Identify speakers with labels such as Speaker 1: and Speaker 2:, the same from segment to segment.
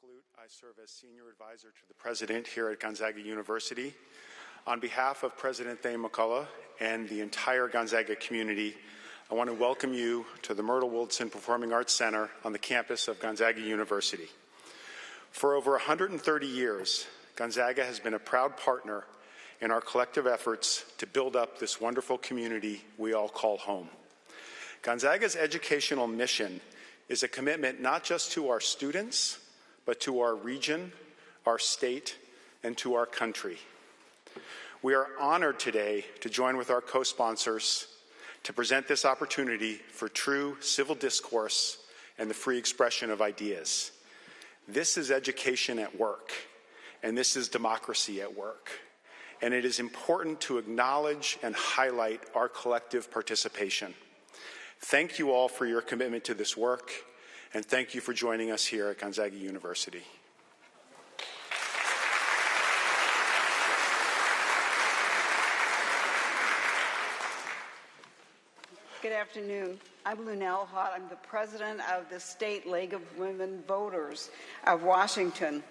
Speaker 1: Glute. I serve as Senior Advisor to the President here at Gonzaga University. On behalf of President Thane McCullough and the entire Gonzaga community, I want to welcome you to the Myrtle Woodson Performing Arts Center on the campus of Gonzaga University. For over 130 years, Gonzaga has been a proud partner in our collective efforts to build up this wonderful community we all call home. Gonzaga's educational mission is a commitment not just to our students, but to our region, our state, and to our country. We are honored today to join with our co-sponsors to present this opportunity for true civil discourse and the free expression of ideas. This is education at work, and this is democracy at work. And it is important to acknowledge and highlight our collective participation. Thank you all for your commitment to this work, and thank you for joining us here at Gonzaga University.
Speaker 2: Good afternoon. I'm Lunell Hott. I'm the president of the State League of Women Voters of Washington.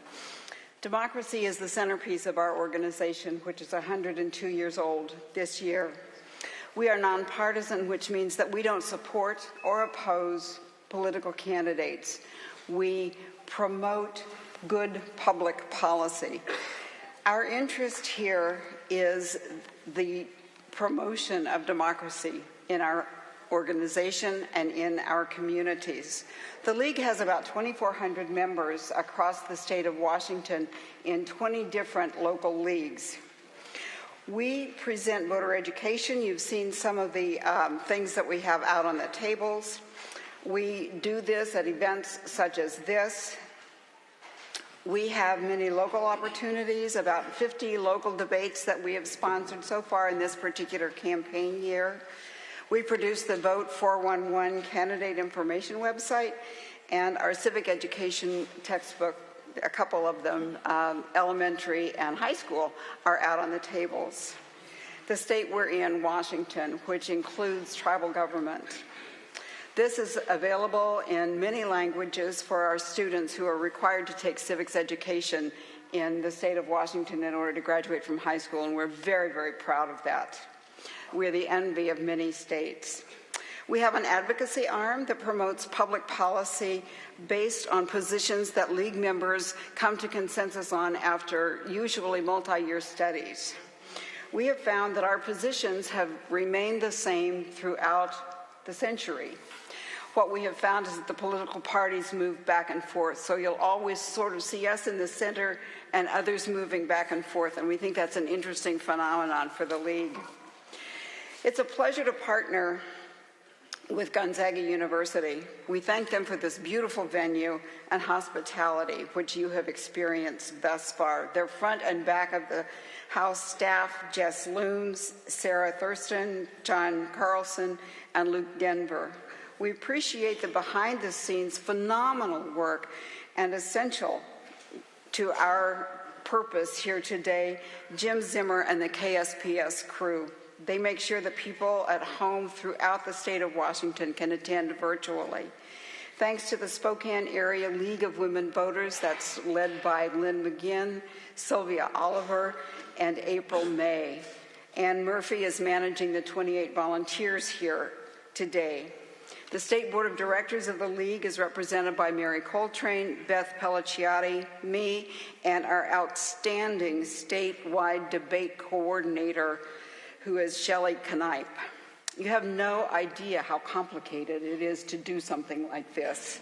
Speaker 2: Democracy is the centerpiece of our organization, which is 102 years old this year. We are nonpartisan, which means that we don't support or oppose political candidates. We promote good public policy. Our interest here is the promotion of democracy in our organization and in our communities. The League has about 2,400 members across the state of Washington in 20 different local leagues. We present voter education. You've seen some of the things that we have out on the tables. We do this at events such as this. We have many local opportunities, about 50 local debates that we have sponsored so far in this particular campaign year. We produce the Vote 411 candidate information website and our civic education textbook, a couple of them, elementary and high school, are out on the tables. The state we're in, Washington, which includes tribal government. This is available in many languages for our students who are required to take civics education in the state of Washington in order to graduate from high school, and we're very, very proud of that. We're the envy of many states. We have an advocacy arm that promotes public policy based on positions that League members come to consensus on after usually multi-year studies. We have found that our positions have remained the same throughout the century. What we have found is that the political parties move back and forth, so you'll always sort of see us in the center and others moving back and forth, and we think that's an interesting phenomenon for the League. It's a pleasure to partner with Gonzaga University. We thank them for this beautiful venue and hospitality which you have experienced thus far. They're front and back of the house staff, Jess Looms, Sarah Thurston, John Carlson, and Luke Denver. We appreciate the behind-the-scenes phenomenal work and essential to our purpose here today, Jim Zimmer and the KSPS crew. They make sure that people at home throughout the state of Washington can attend virtually. Thanks to the Spokane Area League of Women Voters, that's led by Lynn McGinn, Sylvia Oliver, and April May. Ann Murphy is managing the 28 volunteers here today. The State Board of Directors of the League is represented by Mary Coltrane, Beth Pellicciati, me, and our outstanding statewide debate coordinator, who is Shelley Knipe. You have no idea how complicated it is to do something like this.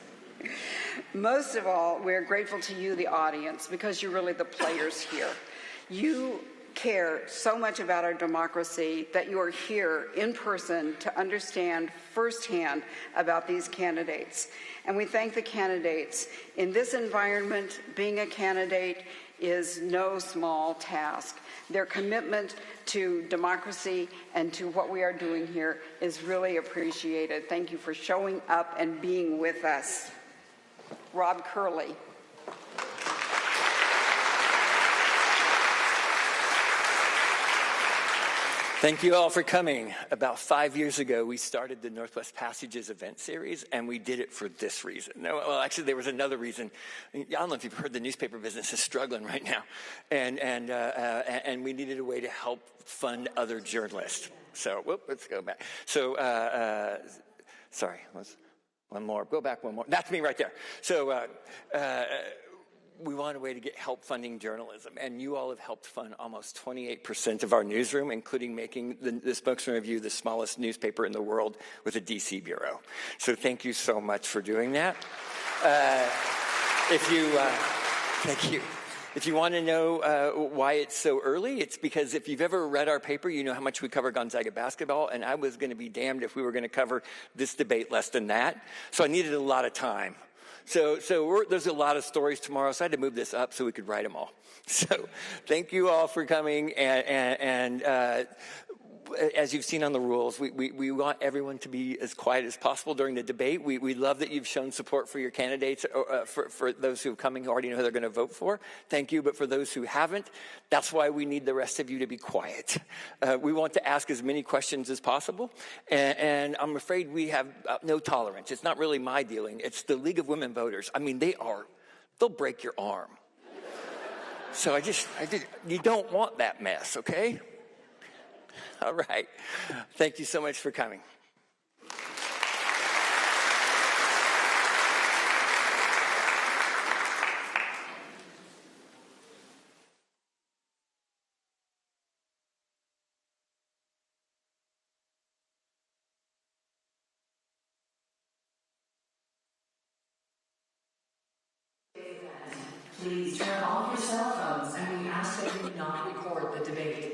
Speaker 2: Most of all, we're grateful to you, the audience, because you're really the players here. You care so much about our democracy that you are here in person to understand firsthand about these candidates. And we thank the candidates. In this environment, being a candidate is no small task. Their commitment to democracy and to what we are doing here is really appreciated. Thank you for showing up and being with us. Rob Curley.
Speaker 3: Thank you all for coming. About 5 years ago, we started the Northwest Passages event series, and we did it for this reason. No, well, actually, there was another reason. I don't know if you've heard, the newspaper business is struggling right now, and we needed a way to help fund other journalists. So, let's go back. So, sorry, one more. Go back one more. That's me right there. So, we want a way to get help funding journalism, and you all have helped fund almost 28% of our newsroom, including making the Spokesman Review the smallest newspaper in the world with a DC bureau. So thank you so much for doing that. Thank you. If you want to know why it's so early, it's because if you've ever read our paper, you know how much we cover Gonzaga basketball, and I was going to be damned if we were going to cover this debate less than that. So I needed a lot of time. So there's a lot of stories tomorrow, so I had to move this up so we could write them all. So thank you all for coming, and as you've seen on the rules, we want everyone to be as quiet as possible during the debate. We love that you've shown support for your candidates, for those who are coming who already know who they're going to vote for. Thank you, but for those who haven't, that's why we need the rest of you to be quiet. We want to ask as many questions as possible, and I'm afraid we have no tolerance. It's not really my dealing. It's the League of Women Voters. I mean, they'll break your arm. So you don't want that mess, okay? All right. Thank you so much for coming.
Speaker 4: Please turn off your cell phones, and we ask that you not record the debate.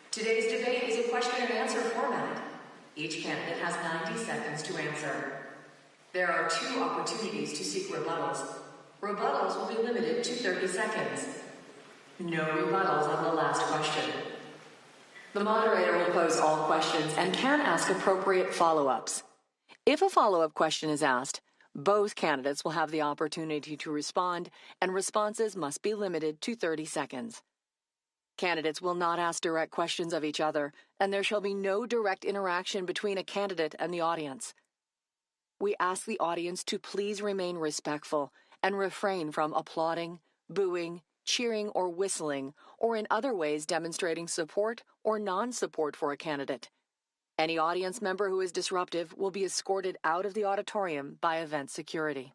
Speaker 4: Today's debate is a question and answer format. Each candidate has 90 seconds to answer. There are 2 opportunities to seek rebuttals. Rebuttals will be limited to 30 seconds. No rebuttals on the last question. The moderator will pose all questions and can ask appropriate follow-ups. If a follow-up question is asked, both candidates will have the opportunity to respond, and responses must be limited to 30 seconds. Candidates will not ask direct questions of each other, and there shall be no direct interaction between a candidate and the audience. We ask the audience to please remain respectful and refrain from applauding, booing, cheering, or whistling, or in other ways demonstrating support or non-support for a candidate. Any audience member who is disruptive will be escorted out of the auditorium by event security.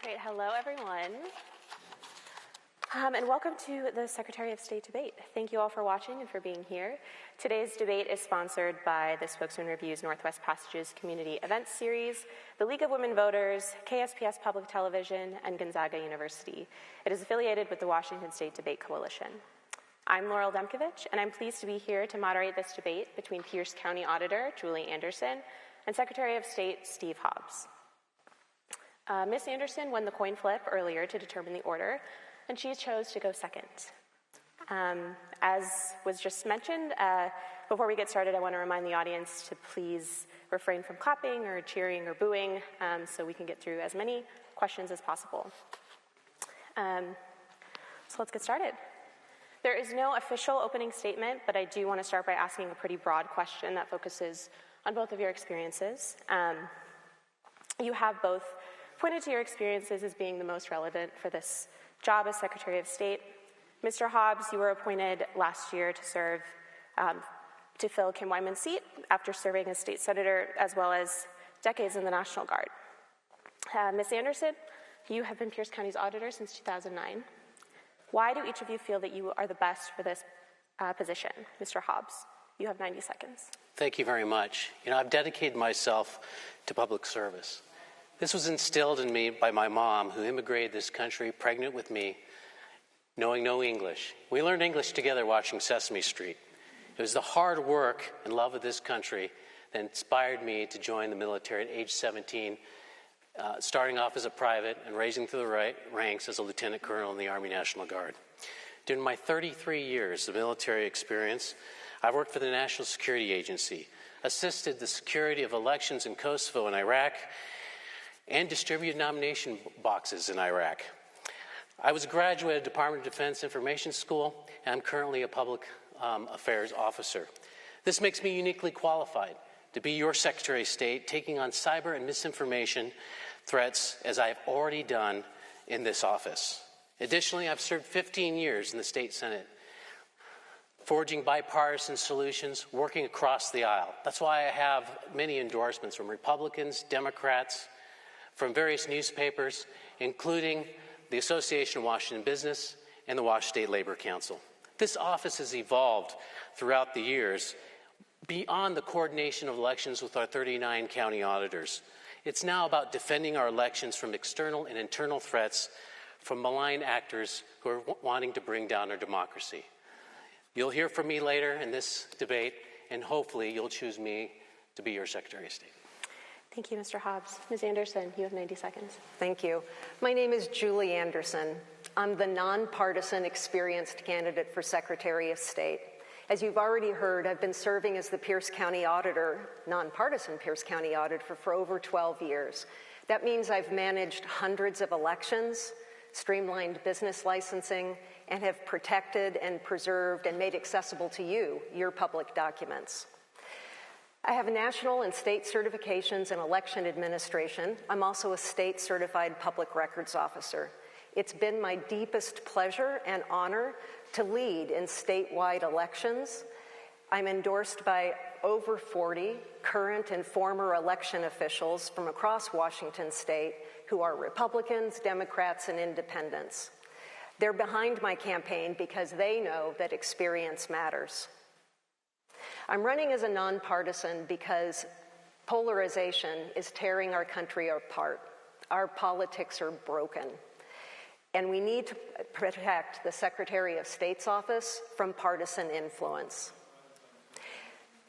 Speaker 5: Great. Hello, everyone. And welcome to the Secretary of State debate. Thank you all for watching and for being here. Today's debate is sponsored by the Spokesman Review's Northwest Passages Community Events Series, the League of Women Voters, KSPS Public Television, and Gonzaga University. It is affiliated with the Washington State Debate Coalition. I'm Laurel Demkovich, and I'm pleased to be here to moderate this debate between Pierce County Auditor Julie Anderson and Secretary of State Steve Hobbs. Ms. Anderson won the coin flip earlier to determine the order, and she chose to go second. As was just mentioned, before we get started, I want to remind the audience to please refrain from clapping or cheering or booing so we can get through as many questions as possible. So let's get started. There is no official opening statement, but I do want to start by asking a pretty broad question that focuses on both of your experiences. You have both pointed to your experiences as being the most relevant for this job as Secretary of State. Mr. Hobbs, you were appointed last year to serve, to fill Kim Wyman's seat after serving as state senator, as well as decades in the National Guard. Ms. Anderson, you have been Pierce County's auditor since 2009. Why do each of you feel that you are the best for this position? Mr. Hobbs. You have 90 seconds.
Speaker 6: Thank you very much. I've dedicated myself to public service. This was instilled in me by my mom, who immigrated this country pregnant with me, knowing no English. We learned English together watching Sesame Street. It was the hard work and love of this country that inspired me to join the military at age 17, starting off as a private and raising through the ranks as a lieutenant colonel in the Army National Guard. During my 33 years of military experience, I've worked for the National Security Agency, assisted the security of elections in Kosovo and Iraq, and distributed nomination boxes in Iraq. I was a graduate of Department of Defense Information School, and I'm currently a public affairs officer. This makes me uniquely qualified to be your Secretary of State, taking on cyber and misinformation threats as I have already done in this office. Additionally, I've served 15 years in the State Senate, forging bipartisan solutions, working across the aisle. That's why I have many endorsements from Republicans, Democrats, from various newspapers, including the Association of Washington Business and the Washington State Labor Council. This office has evolved throughout the years beyond the coordination of elections with our 39 county auditors. It's now about defending our elections from external and internal threats from malign actors who are wanting to bring down our democracy. You'll hear from me later in this debate, and hopefully you'll choose me to be your Secretary of State.
Speaker 5: Thank you, Mr. Hobbs. Ms. Anderson, you have 90 seconds.
Speaker 7: Thank you. My name is Julie Anderson. I'm the nonpartisan experienced candidate for Secretary of State. As you've already heard, I've been serving as the Pierce County Auditor, nonpartisan Pierce County Auditor, for over 12 years. That means I've managed hundreds of elections, streamlined business licensing, and have protected and preserved and made accessible to you your public documents. I have national and state certifications in election administration. I'm also a state certified public records officer. It's been my deepest pleasure and honor to lead in statewide elections. I'm endorsed by over 40 current and former election officials from across Washington state who are Republicans, Democrats, and independents. They're behind my campaign because they know that experience matters. I'm running as a nonpartisan because polarization is tearing our country apart. Our politics are broken. And we need to protect the Secretary of State's office from partisan influence.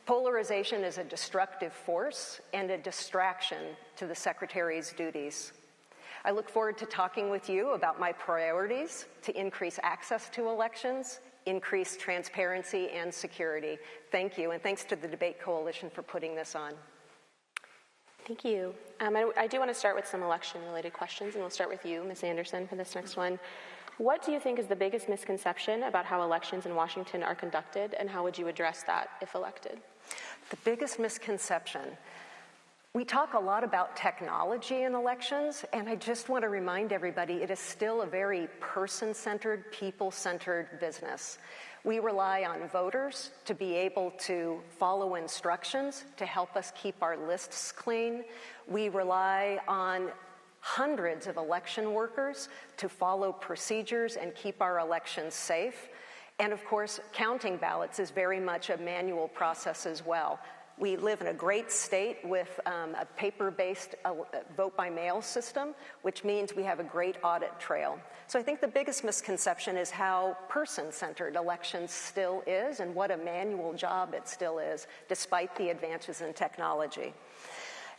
Speaker 7: Polarization is a destructive force and a distraction to the Secretary's duties. I look forward to talking with you about my priorities to increase access to elections, increase transparency and security. Thank you, and thanks to the Debate Coalition for putting this on.
Speaker 5: Thank you. I do want to start with some election-related questions, and we'll start with you, Ms. Anderson, for this next one. What do you think is the biggest misconception about how elections in Washington are conducted, and how would you address that if elected?
Speaker 7: The biggest misconception. We talk a lot about technology in elections, and I just want to remind everybody it is still a very person-centered, people-centered business. We rely on voters to be able to follow instructions to help us keep our lists clean. We rely on hundreds of election workers to follow procedures and keep our elections safe. And of course, counting ballots is very much a manual process as well. We live in a great state with a paper-based vote-by-mail system, which means we have a great audit trail. So I think the biggest misconception is how person-centered elections still is and what a manual job it still is, despite the advances in technology.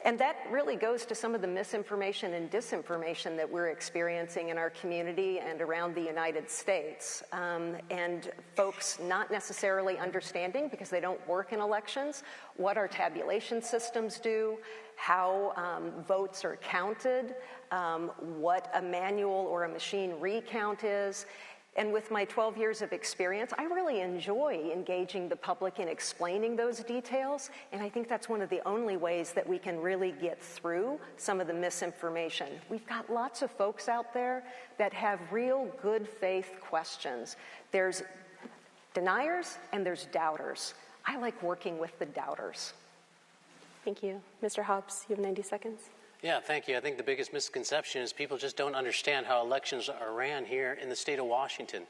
Speaker 7: And that really goes to some of the misinformation and disinformation that we're experiencing in our community and around the United States. And folks not necessarily understanding, because they don't work in elections, what our tabulation systems do, how votes are counted, what a manual or a machine recount is. And with my 12 years of experience, I really enjoy engaging the public in explaining those details, and I think that's one of the only ways that we can really get through some of the misinformation. We've got lots of folks out there that have real good faith questions. There's deniers and there's doubters. I like working with the doubters.
Speaker 5: Thank you. Mr. Hobbs, you have 90 seconds.
Speaker 6: Yeah, thank you. I think the biggest misconception is people just don't understand how elections are ran here in the state of Washington.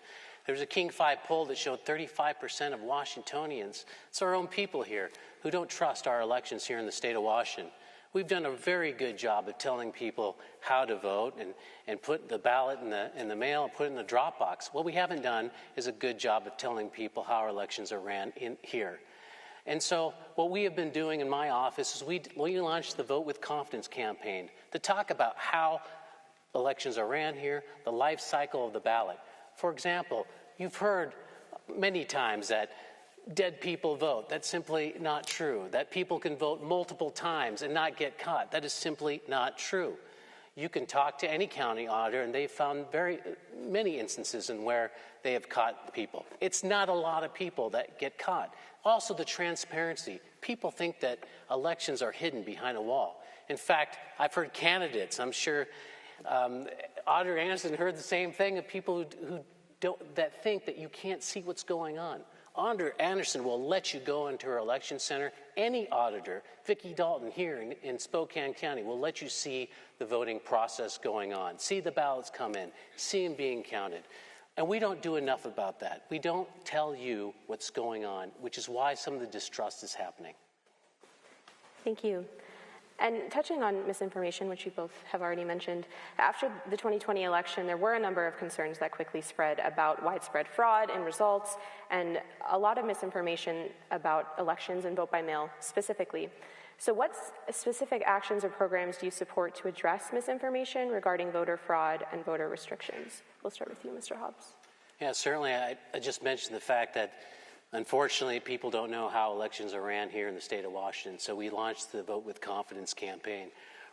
Speaker 6: There was a King 5 poll that showed 35% of Washingtonians, it's our own people here, who don't trust our elections here in the state of Washington. We've done a very good job of telling people how to vote and put the ballot in the mail and put it in the drop box. What we haven't done is a good job of telling people how our elections are ran in here. And so what we have been doing in my office is we launched the Vote with Confidence campaign to talk about how elections are ran here, the life cycle of the ballot. For example, you've heard many times that dead people vote. That's simply not true. That people can vote multiple times and not get caught. That is simply not true. You can talk to any county auditor, and they've found many instances in where they have caught people. It's not a lot of people that get caught. Also, the transparency. People think that elections are hidden behind a wall. In fact, I've heard candidates, I'm sure Auditor Anderson heard the same thing, of people that think that you can't see what's going on. Auditor Anderson will let you go into her election center. Any auditor, Vicki Dalton here in Spokane County, will let you see the voting process going on, see the ballots come in, see them being counted. And we don't do enough about that. We don't tell you what's going on, which is why some of the distrust is happening.
Speaker 5: Thank you. And touching on misinformation, which you both have already mentioned, after the 2020 election, there were a number of concerns that quickly spread about widespread fraud in results and a lot of misinformation about elections and vote by mail specifically. So what specific actions or programs do you support to address misinformation regarding voter fraud and voter restrictions? We'll start with you, Mr. Hobbs.
Speaker 6: Yeah, certainly. I just mentioned the fact that unfortunately, people don't know how elections are ran here in the state of Washington, so we launched the Vote with Confidence campaign.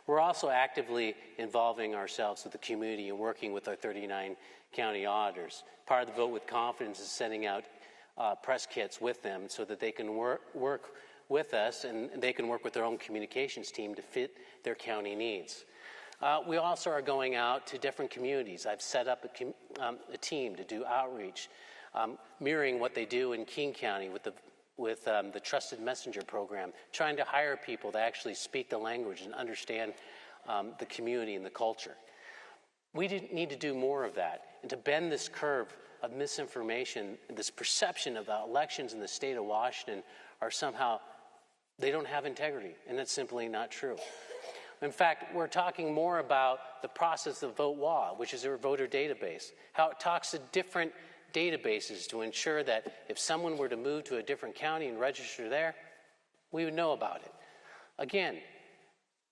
Speaker 6: We're also actively involving ourselves with the community and working with our 39 county auditors. Part of the Vote with Confidence is sending out press kits with them so that they can work with us and they can work with their own communications team to fit their county needs. We also are going out to different communities. I've set up a team to do outreach, mirroring what they do in King County with the Trusted Messenger program, trying to hire people to actually speak the language and understand the community and the culture. We need to do more of that, and to bend this curve of misinformation, this perception of the elections in the state of Washington are somehow, they don't have integrity, and that's simply not true. In fact, we're talking more about the process of VoteWA, which is our voter database, how it talks to different databases to ensure that if someone were to move to a different county and register there, we would know about it. Again,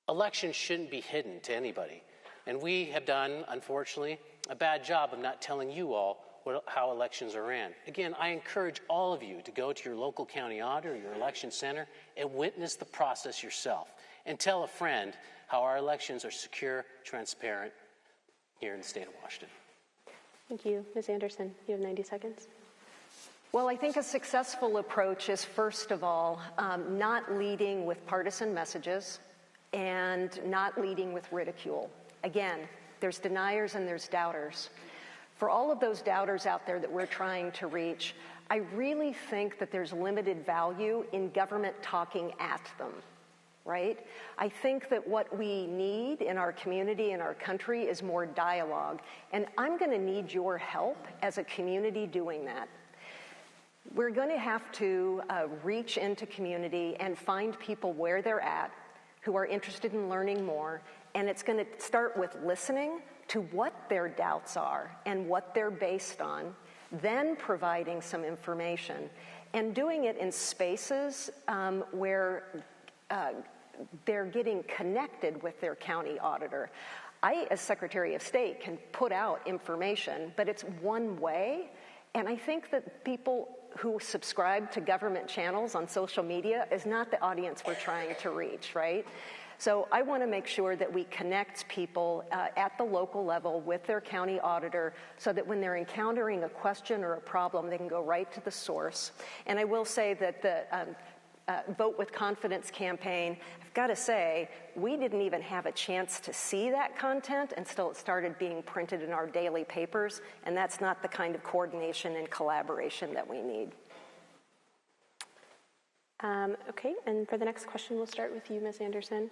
Speaker 6: elections shouldn't be hidden to anybody. And we have done, unfortunately, a bad job of not telling you all how elections are ran. Again, I encourage all of you to go to your local county auditor, your election center, and witness the process yourself. And tell a friend how our elections are secure, transparent here in the state of Washington.
Speaker 5: Thank you. Ms. Anderson, you have 90 seconds.
Speaker 7: Well, I think a successful approach is, first of all, not leading with partisan messages and not leading with ridicule. Again, there's deniers and there's doubters. For all of those doubters out there that we're trying to reach, I really think that there's limited value in government talking at them. Right? I think that what we need in our community, in our country, is more dialogue. And I'm going to need your help as a community doing that. We're going to have to reach into community and find people where they're at who are interested in learning more. And it's going to start with listening to what their doubts are and what they're based on, then providing some information, and doing it in spaces where they're getting connected with their county auditor. I, as Secretary of State, can put out information, but it's one way. And I think that people who subscribe to government channels on social media is not the audience we're trying to reach, right? So I want to make sure that we connect people at the local level with their county auditor so that when they're encountering a question or a problem, they can go right to the source. And I will say that the Vote with Confidence campaign, I've got to say, we didn't even have a chance to see that content until it started being printed in our daily papers, and that's not the kind of coordination and collaboration that we need.
Speaker 5: Okay, and for the next question, we'll start with you, Ms. Anderson.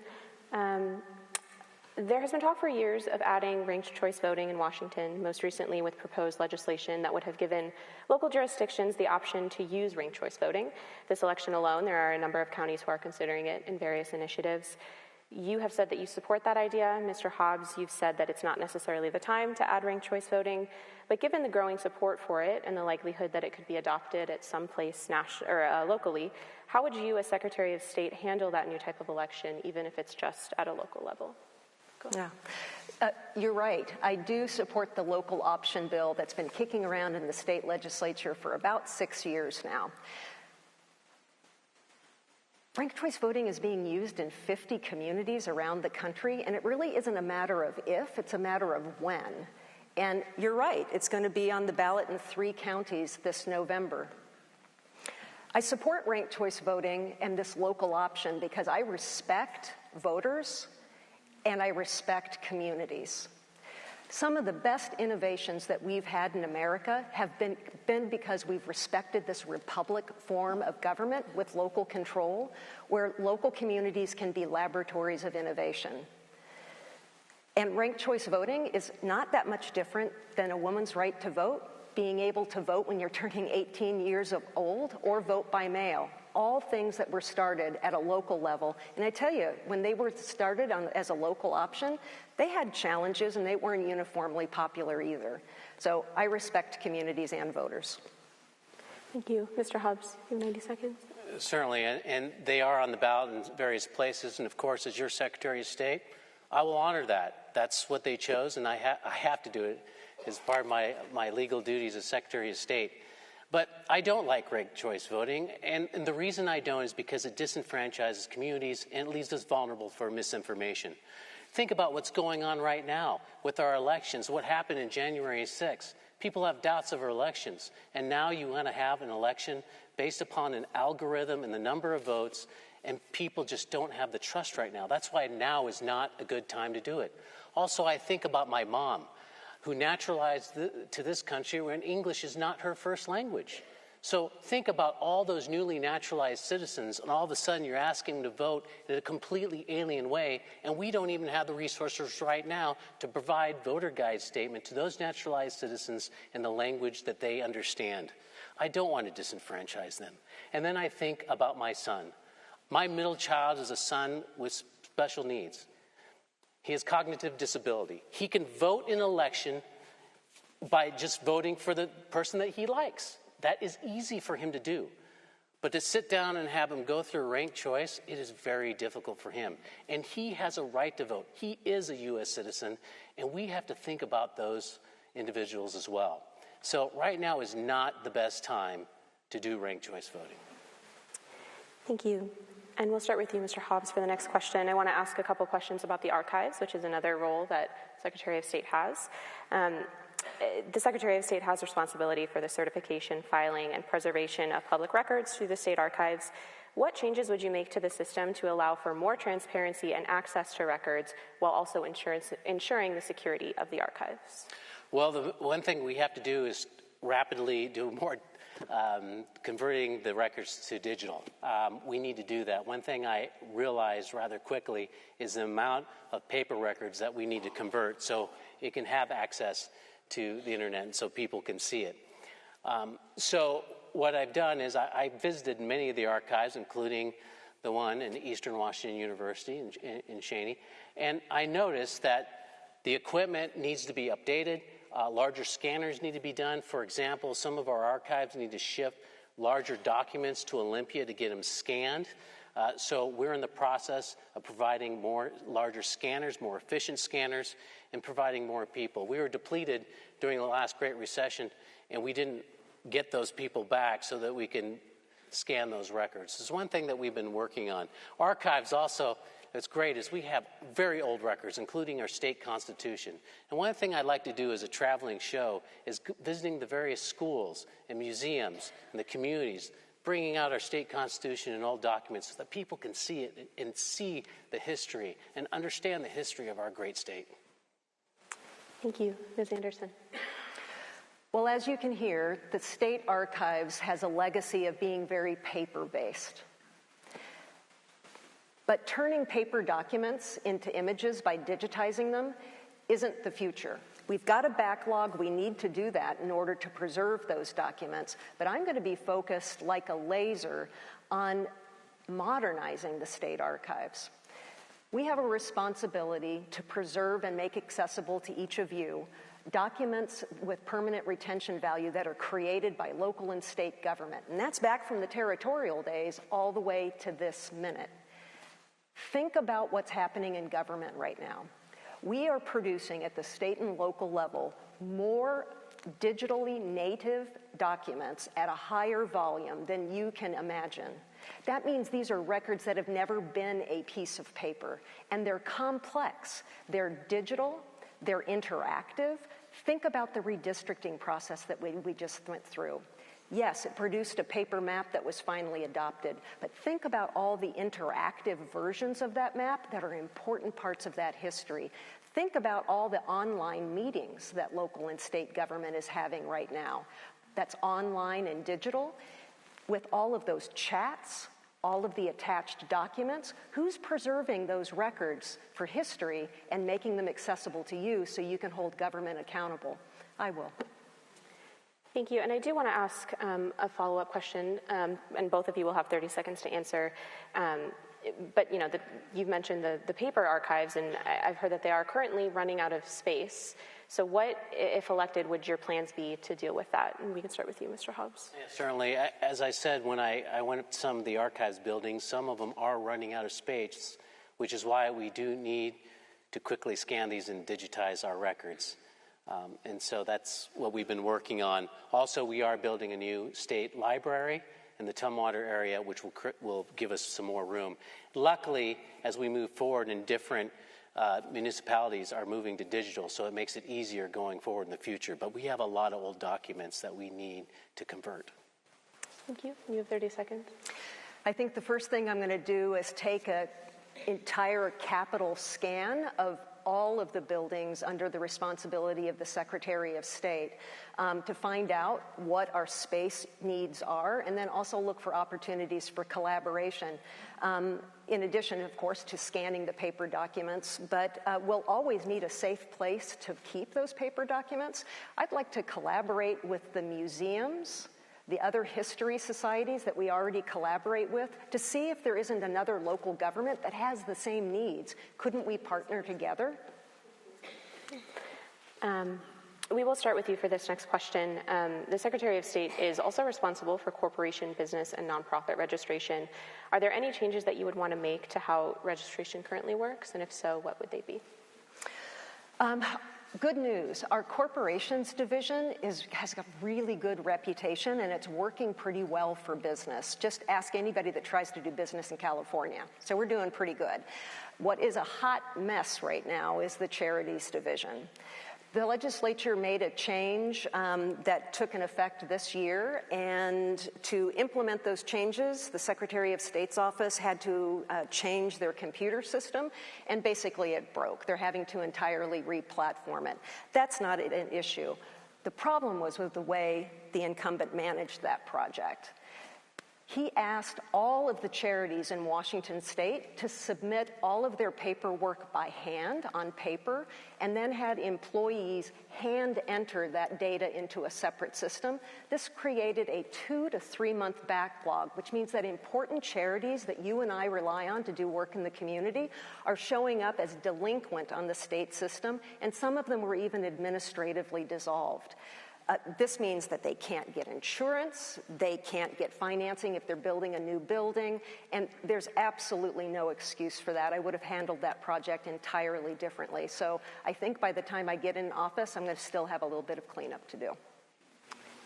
Speaker 5: There has been talk for years of adding ranked choice voting in Washington, most recently with proposed legislation that would have given local jurisdictions the option to use ranked choice voting. This election alone, there are a number of counties who are considering it in various initiatives. You have said that you support that idea. Mr. Hobbs, you've said that it's not necessarily the time to add ranked choice voting, but given the growing support for it and the likelihood that it could be adopted at some place locally, how would you as Secretary of State handle that new type of election, even if it's just at a local level?
Speaker 7: Yeah, you're right. I do support the local option bill that's been kicking around in the state legislature for about 6 years now. Ranked choice voting is being used in 50 communities around the country, and it really isn't a matter of if, it's a matter of when. And you're right, it's going to be on the ballot in 3 counties this November. I support ranked choice voting and this local option because I respect voters and I respect communities. Some of the best innovations that we've had in America have been because we've respected this republic form of government with local control, where local communities can be laboratories of innovation. And ranked choice voting is not that much different than a woman's right to vote, being able to vote when you're turning 18 years old, or vote by mail. All things that were started at a local level. And I tell you, when they were started as a local option, they had challenges and they weren't uniformly popular either. So I respect communities and voters.
Speaker 5: Thank you. Mr. Hobbs, you have 90 seconds.
Speaker 6: Certainly, and they are on the ballot in various places. And of course, as your Secretary of State, I will honor that. That's what they chose, and I have to do it as part of my legal duties as Secretary of State. But I don't like ranked choice voting, and the reason I don't is because it disenfranchises communities and it leaves us vulnerable for misinformation. Think about what's going on right now with our elections, what happened in January 6th. People have doubts of our elections, and now you want to have an election based upon an algorithm and the number of votes, and people just don't have the trust right now. That's why now is not a good time to do it. Also, I think about my mom, who naturalized to this country when English is not her first language. So think about all those newly naturalized citizens, and all of a sudden you're asking them to vote in a completely alien way, and we don't even have the resources right now to provide voter guide statement to those naturalized citizens in the language that they understand. I don't want to disenfranchise them. And then I think about my son. My middle child is a son with special needs. He has cognitive disability. He can vote in an election by just voting for the person that he likes. That is easy for him to do. But to sit down and have him go through ranked choice, it is very difficult for him. And he has a right to vote. He is a U.S. citizen, and we have to think about those individuals as well. So right now is not the best time to do ranked choice voting.
Speaker 5: Thank you. And we'll start with you, Mr. Hobbs, for the next question. I want to ask a couple questions about the archives, which is another role that Secretary of State has. The Secretary of State has responsibility for the certification, filing, and preservation of public records through the state archives. What changes would you make to the system to allow for more transparency and access to records while also ensuring the security of the archives?
Speaker 6: Well, the one thing we have to do is rapidly do more converting the records to digital. We need to do that. One thing I realized rather quickly is the amount of paper records that we need to convert so it can have access to the internet and so people can see it. So what I've done is I visited many of the archives, including the one in Eastern Washington University in Cheney, and I noticed that the equipment needs to be updated. Larger scanners need to be done. For example, some of our archives need to ship larger documents to Olympia to get them scanned. So we're in the process of providing larger scanners, more efficient scanners, and providing more people. We were depleted during the last Great Recession, and we didn't get those people back so that we can scan those records. It's one thing that we've been working on. Archives also, that's great, is we have very old records, including our state constitution. And one thing I'd like to do as a traveling show is visiting the various schools and museums and the communities, bringing out our state constitution and old documents so that people can see it and see the history and understand the history of our great state.
Speaker 5: Thank you. Ms. Anderson.
Speaker 7: Well, as you can hear, the state archives has a legacy of being very paper-based. But turning paper documents into images by digitizing them isn't the future. We've got a backlog. We need to do that in order to preserve those documents. But I'm going to be focused like a laser on modernizing the state archives. We have a responsibility to preserve and make accessible to each of you documents with permanent retention value that are created by local and state government. And that's back from the territorial days all the way to this minute. Think about what's happening in government right now. We are producing at the state and local level more digitally native documents at a higher volume than you can imagine. That means these are records that have never been a piece of paper, and they're complex. They're digital, they're interactive. Think about the redistricting process that we just went through. Yes, it produced a paper map that was finally adopted, but think about all the interactive versions of that map that are important parts of that history. Think about all the online meetings that local and state government is having right now. That's online and digital. With all of those chats, all of the attached documents, who's preserving those records for history and making them accessible to you so you can hold government accountable? I will.
Speaker 5: Thank you. And I do want to ask a follow-up question, and both of you will have 30 seconds to answer. But, you know, you've mentioned the paper archives, and I've heard that they are currently running out of space. So what, if elected, would your plans be to deal with that? And we can start with you, Mr. Hobbs.
Speaker 6: Yeah, certainly. As I said, when I went to some of the archives buildings, some of them are running out of space, which is why we do need to quickly scan these and digitize our records. And so that's what we've been working on. Also, we are building a new state library in the Tumwater area, which will give us some more room. Luckily, as we move forward and different municipalities are moving to digital, so it makes it easier going forward in the future. But we have a lot of old documents that we need to convert.
Speaker 5: Thank you. You have 30 seconds.
Speaker 7: I think the first thing I'm going to do is take an entire capital scan of all of the buildings under the responsibility of the Secretary of State to find out what our space needs are, and then also look for opportunities for collaboration. In addition, of course, to scanning the paper documents, but we'll always need a safe place to keep those paper documents. I'd like to collaborate with the museums, the other history societies that we already collaborate with, to see if there isn't another local government that has the same needs. Couldn't we partner together?
Speaker 5: We will start with you for this next question. The Secretary of State is also responsible for corporation, business, and nonprofit registration. Are there any changes that you would want to make to how registration currently works? And if so, what would they be?
Speaker 7: Good news. Our corporations division has a really good reputation, and it's working pretty well for business. Just ask anybody that tries to do business in California. So we're doing pretty good. What is a hot mess right now is the charities division. The legislature made a change that took an effect this year, and to implement those changes, the Secretary of State's office had to change their computer system, and basically it broke. They're having to entirely re-platform it. That's not an issue. The problem was with the way the incumbent managed that project. He asked all of the charities in Washington State to submit all of their paperwork by hand on paper, and then had employees hand enter that data into a separate system. This created a 2 to 3 month backlog, which means that important charities that you and I rely on to do work in the community are showing up as delinquent on the state system, and some of them were even administratively dissolved. This means that they can't get insurance, they can't get financing if they're building a new building, and there's absolutely no excuse for that. I would have handled that project entirely differently. So I think by the time I get in office, I'm going to still have a little bit of cleanup to do.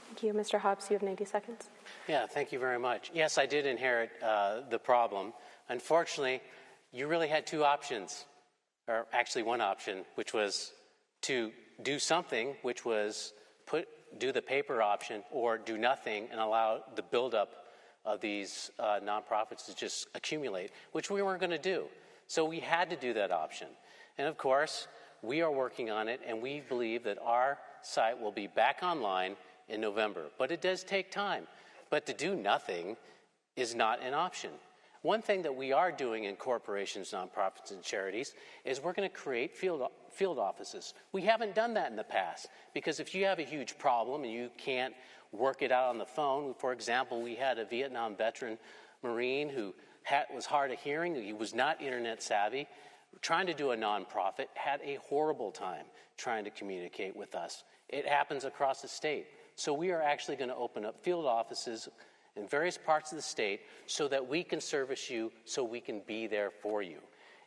Speaker 5: Thank you. Mr. Hobbs, you have 90 seconds.
Speaker 6: Yeah, thank you very much. Yes, I did inherit the problem. Unfortunately, you really had two options, or actually one option, which was to do something, which was do the paper option, or do nothing and allow the buildup of these nonprofits to just accumulate, which we weren't going to do. So we had to do that option. And of course, we are working on it, and we believe that our site will be back online in November. But it does take time. But to do nothing is not an option. One thing that we are doing in corporations, nonprofits, and charities is we're going to create field offices. We haven't done that in the past because if you have a huge problem and you can't work it out on the phone, for example, we had a Vietnam veteran Marine who was hard of hearing, he was not internet savvy, trying to do a nonprofit, had a horrible time trying to communicate with us. It happens across the state. So we are actually going to open up field offices in various parts of the state so that we can service you, so we can be there for you.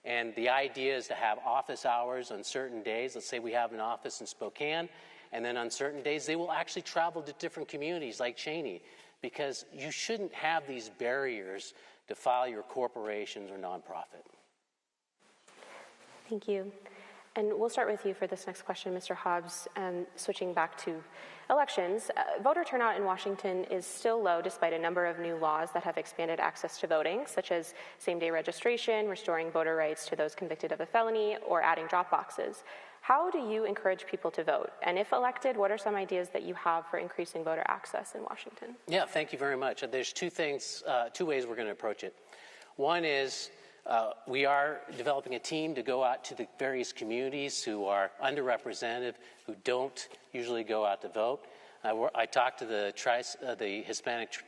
Speaker 6: And the idea is to have office hours on certain days. Let's say we have an office in Spokane, and then on certain days they will actually travel to different communities like Cheney, because you shouldn't have these barriers to file your corporations or nonprofit.
Speaker 5: Thank you. And we'll start with you for this next question, Mr. Hobbs. Switching back to elections, voter turnout in Washington is still low despite a number of new laws that have expanded access to voting, such as same-day registration, restoring voter rights to those convicted of a felony, or adding drop boxes. How do you encourage people to vote? And if elected, what are some ideas that you have for increasing voter access in Washington?
Speaker 6: Yeah, thank you very much. There's two ways we're going to approach it. One is we are developing a team to go out to the various communities who are underrepresented, who don't usually go out to vote. I talked to the Hispanic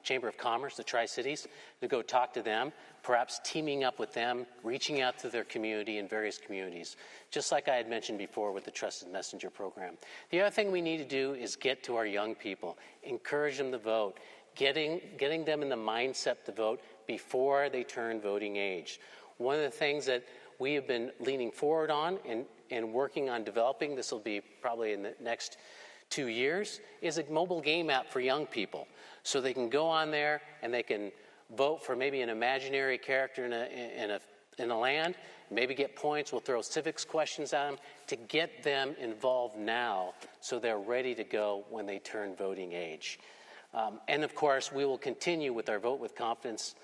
Speaker 6: Chamber of Commerce, the Tri-Cities, to go talk to them, perhaps teaming up with them, reaching out to their community in various communities, just like I had mentioned before with the Trusted Messenger program. The other thing we need to do is get to our young people, encourage them to vote, getting them in the mindset to vote before they turn voting age. One of the things that we have been leaning forward on and working on developing, this will be probably in the next 2 years, is a mobile game app for young people. So they can go on there and they can vote for maybe an imaginary character in a land, maybe get points. We'll throw civics questions at them to get them involved now so they're ready to go when they turn voting age. And of course, we will continue with our Vote with Confidence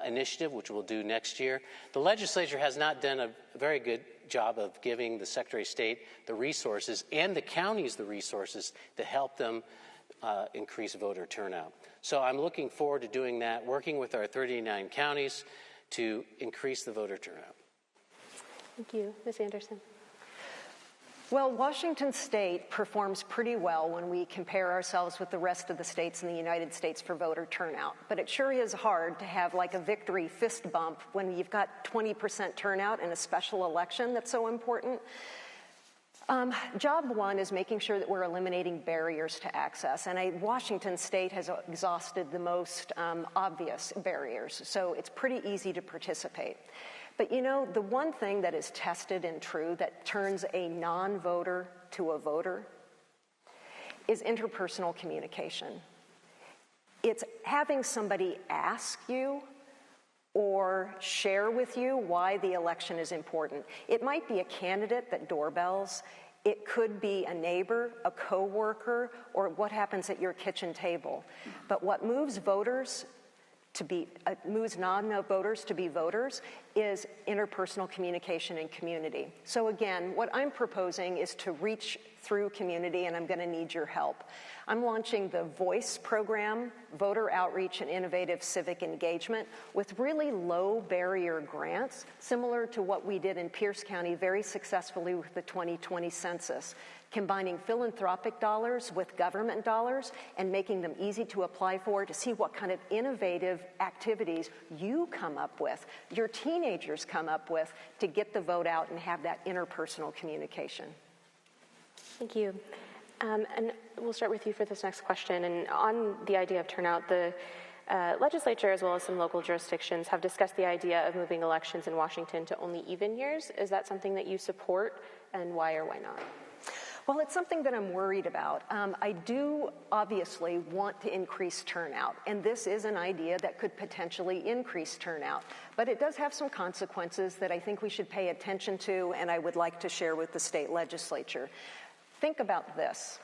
Speaker 6: initiative, which we'll do next year. The legislature has not done a very good job of giving the Secretary of State the resources and the counties the resources to help them increase voter turnout. So I'm looking forward to doing that, working with our 39 counties to increase the voter turnout.
Speaker 5: Thank you. Ms. Anderson.
Speaker 7: Well, Washington State performs pretty well when we compare ourselves with the rest of the states in the United States for voter turnout. But it sure is hard to have like a victory fist bump when you've got 20% turnout in a special election that's so important. Job one is making sure that we're eliminating barriers to access. And Washington State has exhausted the most obvious barriers, so it's pretty easy to participate. But you know, the one thing that is tested and true that turns a non-voter to a voter is interpersonal communication. It's having somebody ask you or share with you why the election is important. It might be a candidate that doorbells. It could be a neighbor, a coworker, or what happens at your kitchen table. But what moves voters moves non-voters to be voters is interpersonal communication and community. So again, what I'm proposing is to reach through community, and I'm going to need your help. I'm launching the VOICE program, Voter Outreach and Innovative Civic Engagement, with really low barrier grants, similar to what we did in Pierce County very successfully with the 2020 census, combining philanthropic dollars with government dollars and making them easy to apply for to see what kind of innovative activities you come up with, your teenagers come up with to get the vote out and have that interpersonal communication.
Speaker 5: Thank you. And we'll start with you for this next question. And on the idea of turnout, the legislature as well as some local jurisdictions have discussed the idea of moving elections in Washington to only even years. Is that something that you support, and why or why not?
Speaker 7: Well, it's something that I'm worried about. I do obviously want to increase turnout, and this is an idea that could potentially increase turnout. But it does have some consequences that I think we should pay attention to, and I would like to share with the state legislature. Think about this.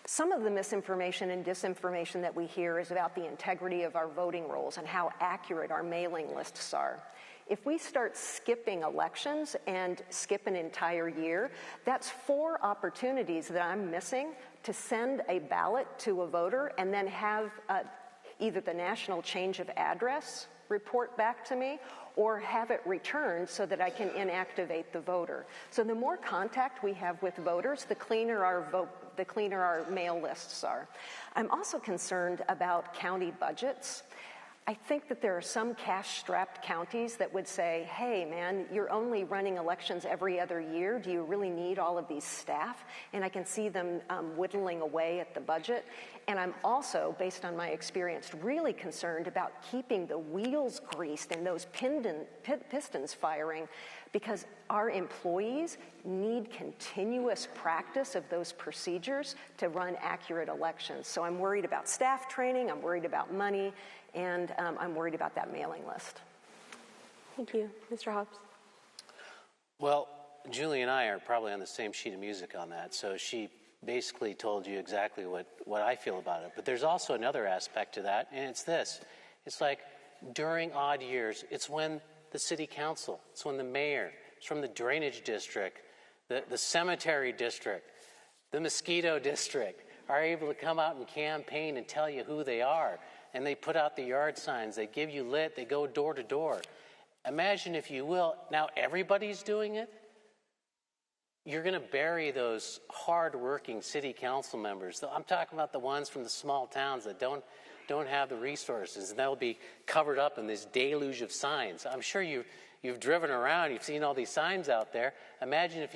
Speaker 7: Some of the misinformation and disinformation that we hear is about the integrity of our voting rolls and how accurate our mailing lists are. If we start skipping elections and skip an entire year, that's 4 opportunities that I'm missing to send a ballot to a voter and then have either the national change of address report back to me or have it returned so that I can inactivate the voter. So the more contact we have with voters, the cleaner our mail lists are. I'm also concerned about county budgets. I think that there are some cash-strapped counties that would say, hey, man, you're only running elections every other year. Do you really need all of these staff? And I can see them whittling away at the budget. And I'm also, based on my experience, really concerned about keeping the wheels greased and those pistons firing, because our employees need continuous practice of those procedures to run accurate elections. So I'm worried about staff training, I'm worried about money, and I'm worried about that mailing list.
Speaker 5: Thank you. Mr. Hobbs.
Speaker 6: Well, Julie and I are probably on the same sheet of music on that, so she basically told you exactly what I feel about it. But there's also another aspect to that, and it's this. It's like during odd years, it's when the city council, it's when the mayor, it's from the drainage district, the cemetery district, the mosquito district are able to come out and campaign and tell you who they are. And they put out the yard signs, they give you lit, they go door to door. Imagine, if you will, now everybody's doing it. You're going to bury those hard-working city council members. I'm talking about the ones from the small towns that don't have the resources, and they'll be covered up in this deluge of signs. I'm sure you've driven around, you've seen all these signs out there. Imagine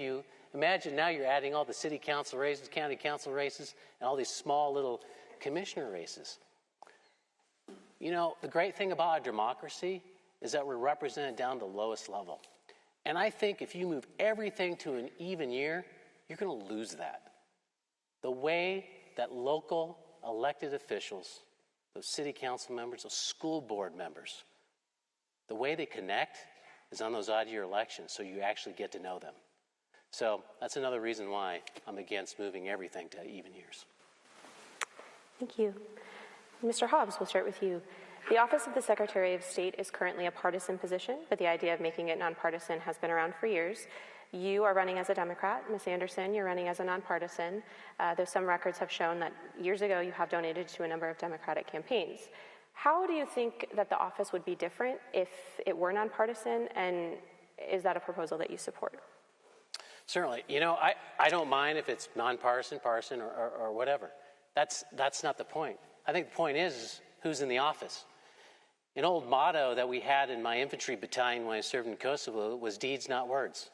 Speaker 6: now you're adding all the city council races, county council races, and all these small little commissioner races. You know, the great thing about our democracy is that we're represented down to the lowest level. And I think if you move everything to an even year, you're going to lose that. The way that local elected officials, those city council members, those school board members, the way they connect is on those odd year elections, so you actually get to know them. So that's another reason why I'm against moving everything to even years.
Speaker 5: Thank you. Mr. Hobbs, we'll start with you. The Office of the Secretary of State is currently a partisan position, but the idea of making it nonpartisan has been around for years. You are running as a Democrat. Ms. Anderson, you're running as a nonpartisan, though some records have shown that years ago you have donated to a number of Democratic campaigns. How do you think that the office would be different if it were nonpartisan, and is that a proposal that you support?
Speaker 6: Certainly. You know, I don't mind if it's nonpartisan, partisan, or whatever. That's not the point. I think the point is who's in the office. An old motto that we had in my infantry battalion when I served in Kosovo was deeds, not words.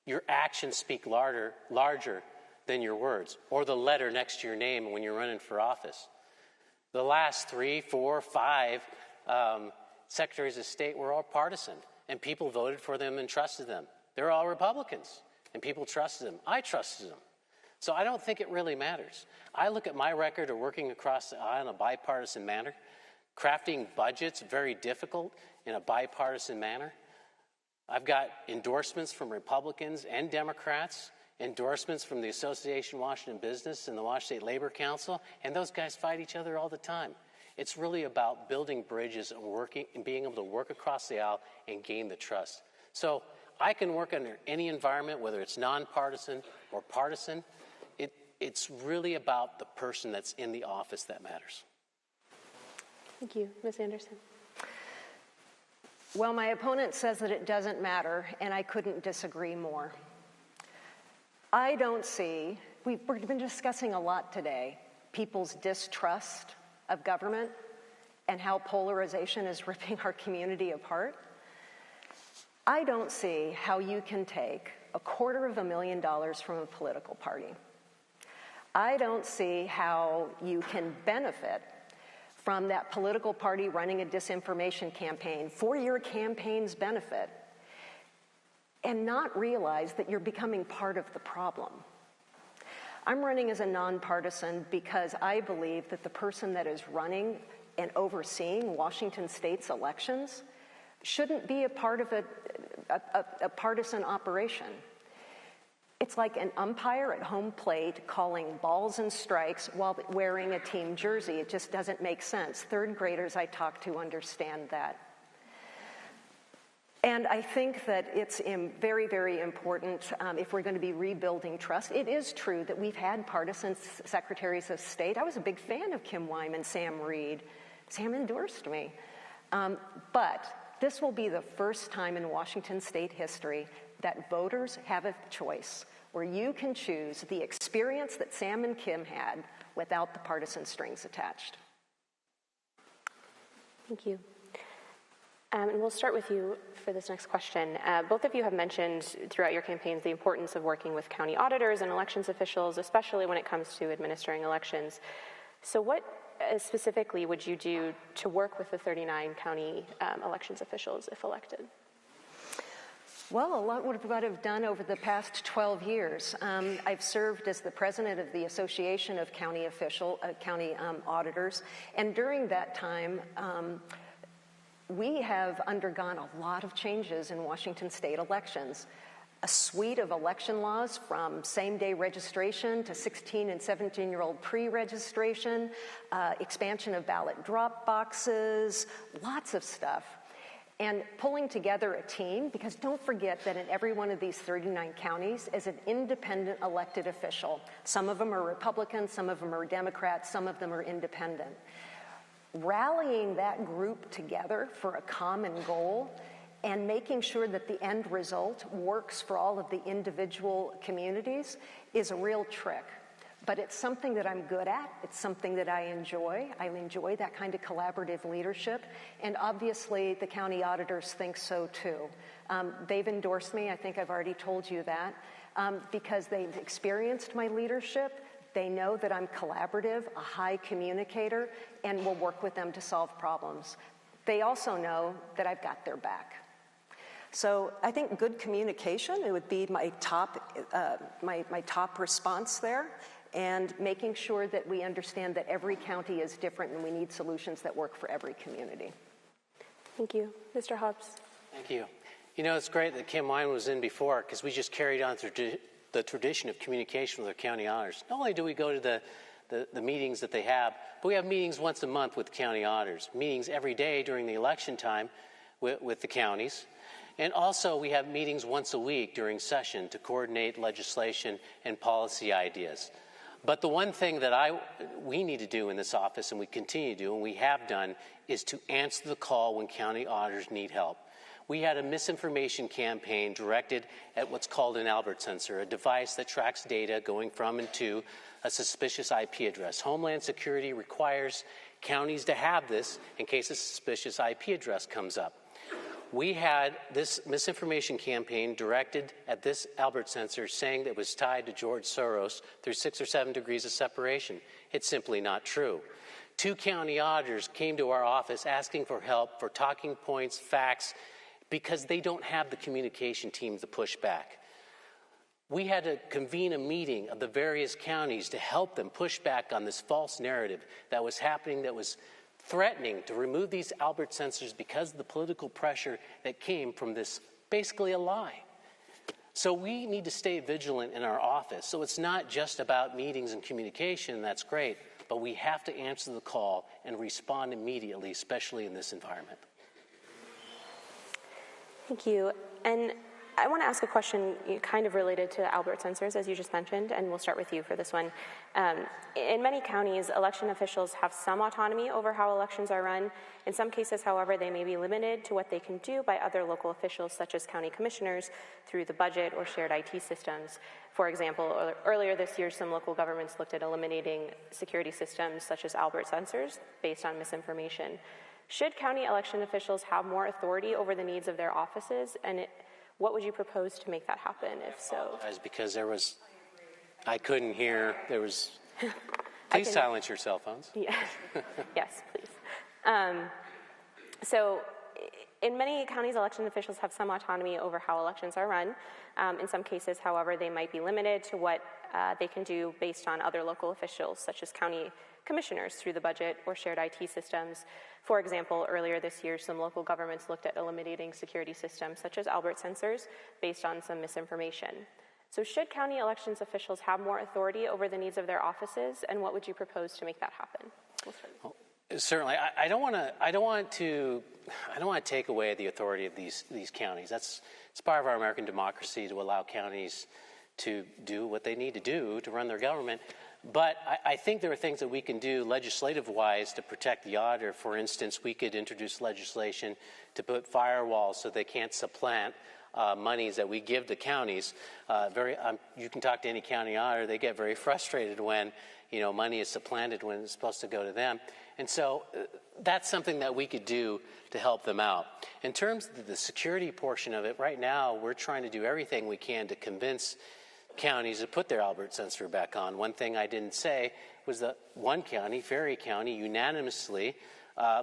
Speaker 6: Your actions speak larger than your words, or the letter next to your name when you're running for office. The last 3, 4, 5 secretaries of state were all partisan, and people voted for them and trusted them. They're all Republicans, and people trusted them. I trusted them. So I don't think it really matters. I look at my record of working across the aisle in a bipartisan manner, crafting budgets very difficult in a bipartisan manner. I've got endorsements from Republicans and Democrats, endorsements from the Association of Washington Business and the Washington State Labor Council, and those guys fight each other all the time. It's really about building bridges and working and being able to work across the aisle and gain the trust. So I can work under any environment, whether it's nonpartisan or partisan. It's really about the person that's in the office that matters.
Speaker 5: Thank you. Ms. Anderson.
Speaker 7: Well, my opponent says that it doesn't matter, and I couldn't disagree more. I don't see, we've been discussing a lot today, people's distrust of government and how polarization is ripping our community apart. I don't see how you can take $250,000 from a political party. I don't see how you can benefit from that political party running a disinformation campaign for your campaign's benefit and not realize that you're becoming part of the problem. I'm running as a nonpartisan because I believe that the person that is running and overseeing Washington State's elections shouldn't be a part of a partisan operation. It's like an umpire at home plate calling balls and strikes while wearing a team jersey. It just doesn't make sense. Third graders I talk to understand that. And I think that it's very, very important if we're going to be rebuilding trust. It is true that we've had partisan secretaries of state. I was a big fan of Kim Wyman, Sam Reed, Sam endorsed me. But this will be the first time in Washington state history that voters have a choice where you can choose the experience that Sam and Kim had without the partisan strings attached.
Speaker 5: Thank you. And we'll start with you for this next question. Both of you have mentioned throughout your campaigns the importance of working with county auditors and elections officials, especially when it comes to administering elections. So what specifically would you do to work with the 39 county elections officials if elected?
Speaker 7: Well, a lot would have done over the past 12 years. I've served as the president of the Association of County Auditors, and during that time, we have undergone a lot of changes in Washington state elections. A suite of election laws from same-day registration to 16 and 17-year-old pre-registration, expansion of ballot drop boxes, lots of stuff. And pulling together a team, because don't forget that in every one of these 39 counties is an independent elected official. Some of them are Republicans, some of them are Democrats, some of them are independent. Rallying that group together for a common goal and making sure that the end result works for all of the individual communities is a real trick. But it's something that I'm good at. It's something that I enjoy. I enjoy that kind of collaborative leadership. And obviously, the county auditors think so too. They've endorsed me. I think I've already told you that. Because they've experienced my leadership. They know that I'm collaborative, a high communicator, and will work with them to solve problems. They also know that I've got their back. So I think good communication, it would be my top, my top response there, and making sure that we understand that every county is different and we need solutions that work for every community.
Speaker 5: Thank you. Mr. Hobbs.
Speaker 6: Thank you. You know, it's great that Kim Wine was in before, because we just carried on through the tradition of communication with our county auditors. Not only do we go to the meetings that they have, but we have meetings once a month with county auditors, meetings every day during the election time with the counties. And also we have meetings once a week during session to coordinate legislation and policy ideas. But the one thing that we need to do in this office, and we continue to do, and we have done, is to answer the call when county auditors need help. We had a misinformation campaign directed at what's called an Albert sensor, a device that tracks data going from and to a suspicious IP address. Homeland Security requires counties to have this in case a suspicious IP address comes up. We had this misinformation campaign directed at this Albert sensor saying that it was tied to George Soros through 6 or 7 degrees of separation. It's simply not true. 2 county auditors came to our office asking for help for talking points, facts, because they don't have the communication team to push back. We had to convene a meeting of the various counties to help them push back on this false narrative that was happening, that was threatening to remove these Albert sensors because of the political pressure that came from this, basically a lie. So we need to stay vigilant in our office. So it's not just about meetings and communication, that's great, but we have to answer the call and respond immediately, especially in this environment.
Speaker 5: Thank you. And I want to ask a question kind of related to Albert sensors, as you just mentioned, and we'll start with you for this one. In many counties, election officials have some autonomy over how elections are run. In some cases, however, they may be limited to what they can do by other local officials, such as county commissioners, through the budget or shared IT systems. For example, earlier this year, some local governments looked at eliminating security systems, such as Albert sensors, based on misinformation. Should county election officials have more authority over the needs of their offices, and what would you propose to make that happen, if so?
Speaker 6: Because I couldn't hear, please silence your cell phones.
Speaker 5: Yeah. Yes, please. So in many counties, election officials have some autonomy over how elections are run. In some cases, however, they might be limited to what they can do based on other local officials, such as county commissioners, through the budget or shared IT systems. For example, earlier this year, some local governments looked at eliminating security systems, such as Albert sensors, based on some misinformation. So should county elections officials have more authority over the needs of their offices, and what would you propose to make that happen?
Speaker 6: Well, certainly, I don't want to take away the authority of these counties. It's part of our American democracy to allow counties to do what they need to do to run their government. But I think there are things that we can do legislative-wise to protect the auditor. For instance, we could introduce legislation to put firewalls so they can't supplant monies that we give to counties. You can talk to any county auditor; they get very frustrated when money is supplanted when it's supposed to go to them. And so that's something that we could do to help them out. In terms of the security portion of it, right now we're trying to do everything we can to convince counties to put their Albert sensor back on. One thing I didn't say was that one county, Ferry County, unanimously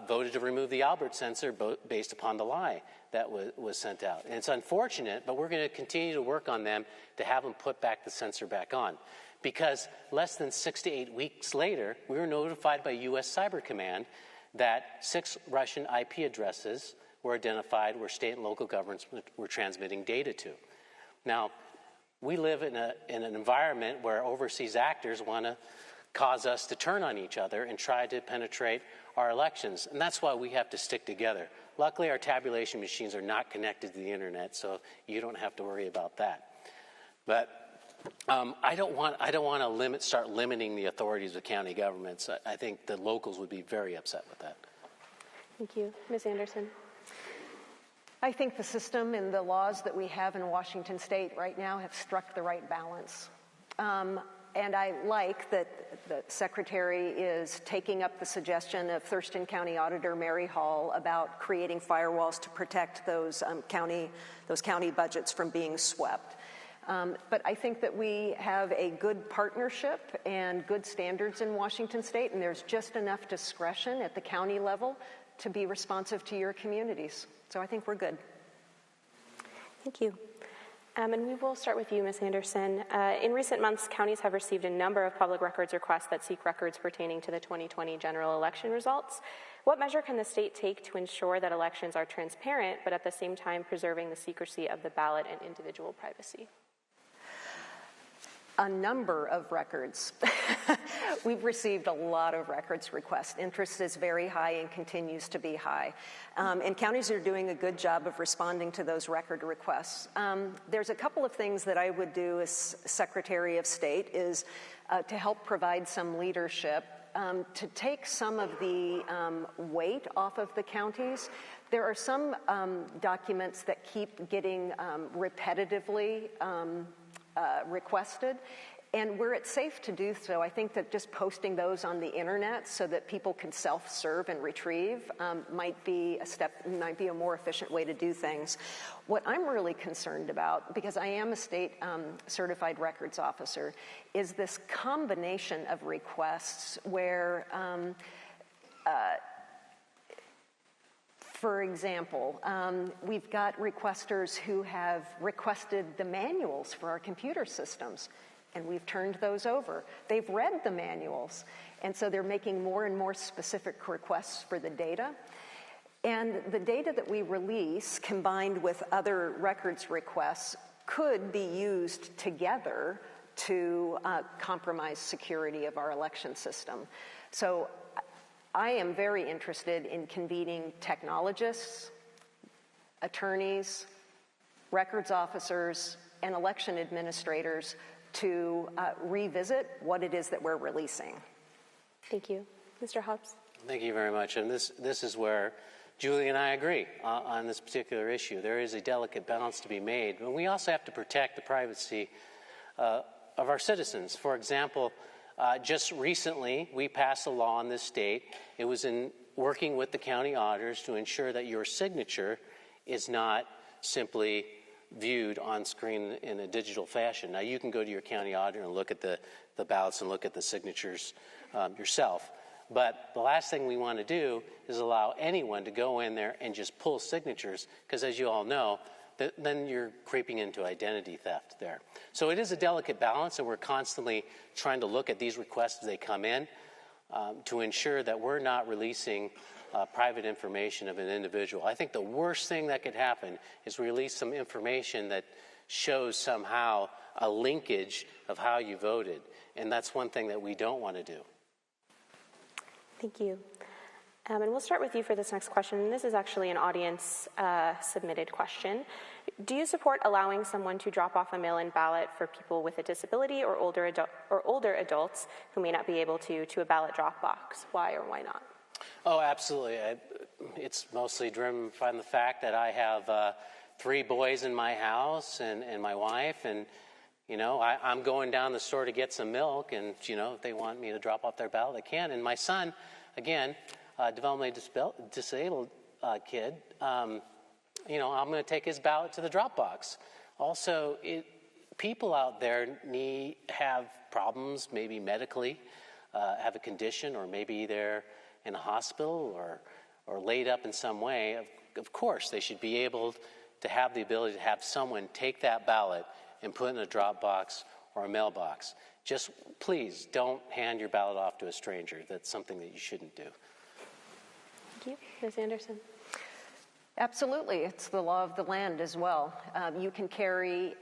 Speaker 6: voted to remove the Albert sensor based upon the lie that was sent out. And it's unfortunate, but we're going to continue to work on them to have them put back the sensor back on. Because less than 6 to 8 weeks later, we were notified by U.S. Cyber Command that 6 Russian IP addresses were identified where state and local governments were transmitting data to. Now, we live in an environment where overseas actors want to cause us to turn on each other and try to penetrate our elections. And that's why we have to stick together. Luckily, our tabulation machines are not connected to the internet, so you don't have to worry about that. But I don't want to start limiting the authorities of county governments. I think the locals would be very upset with that.
Speaker 5: Thank you. Ms. Anderson.
Speaker 7: I think the system and the laws that we have in Washington State right now have struck the right balance. And I like that the Secretary is taking up the suggestion of Thurston County Auditor Mary Hall about creating firewalls to protect those county budgets from being swept. But I think that we have a good partnership and good standards in Washington State, and there's just enough discretion at the county level to be responsive to your communities. So I think we're good.
Speaker 5: Thank you. And we will start with you, Ms. Anderson. In recent months, counties have received a number of public records requests that seek records pertaining to the 2020 general election results. What measure can the state take to ensure that elections are transparent, but at the same time preserving the secrecy of the ballot and individual privacy?
Speaker 7: A number of records. We've received a lot of records requests. Interest is very high and continues to be high. And counties are doing a good job of responding to those record requests. There's a couple of things that I would do as Secretary of State is to help provide some leadership, to take some of the weight off of the counties. There are some documents that keep getting repetitively requested. And where it's safe to do so, I think that just posting those on the internet so that people can self-serve and retrieve might be a more efficient way to do things. What I'm really concerned about, because I am a state certified records officer, is this combination of requests where for example, we've got requesters who have requested the manuals for our computer systems, and we've turned those over. They've read the manuals, and so they're making more and more specific requests for the data. And the data that we release, combined with other records requests, could be used together to compromise security of our election system. So I am very interested in convening technologists, attorneys, records officers, and election administrators to revisit what it is that we're releasing.
Speaker 5: Thank you. Mr. Hobbs.
Speaker 6: Thank you very much. And this is where Julie and I agree on this particular issue. There is a delicate balance to be made, but we also have to protect the privacy of our citizens. For example, just recently, we passed a law in this state. It was in working with the county auditors to ensure that your signature is not simply viewed on screen in a digital fashion. Now, you can go to your county auditor and look at the ballots and look at the signatures yourself. But the last thing we want to do is allow anyone to go in there and just pull signatures, because as you all know, then you're creeping into identity theft there. So it is a delicate balance, and we're constantly trying to look at these requests as they come in to ensure that we're not releasing private information of an individual. I think the worst thing that could happen is release some information that shows somehow a linkage of how you voted, and that's one thing that we don't want to do.
Speaker 5: Thank you. And we'll start with you for this next question. This is actually an audience submitted question. Do you support allowing someone to drop off a mail-in ballot for people with a disability or older adults who may not be able to a ballot drop box? Why or why not?
Speaker 6: Oh, absolutely. It's mostly driven by the fact that I have 3 boys in my house and my wife, and I'm going down the store to get some milk, and if they want me to drop off their ballot, they can. And my son, again, developmentally disabled kid, I'm going to take his ballot to the drop box. Also, people out there have problems, maybe medically, have a condition, or maybe they're in a hospital or laid up in some way. Of course, they should be able to have the ability to have someone take that ballot and put it in a drop box or a mailbox. Just please don't hand your ballot off to a stranger. That's something that you shouldn't do.
Speaker 5: Thank you. Ms. Anderson.
Speaker 7: Absolutely. It's the law of the land as well. You can carry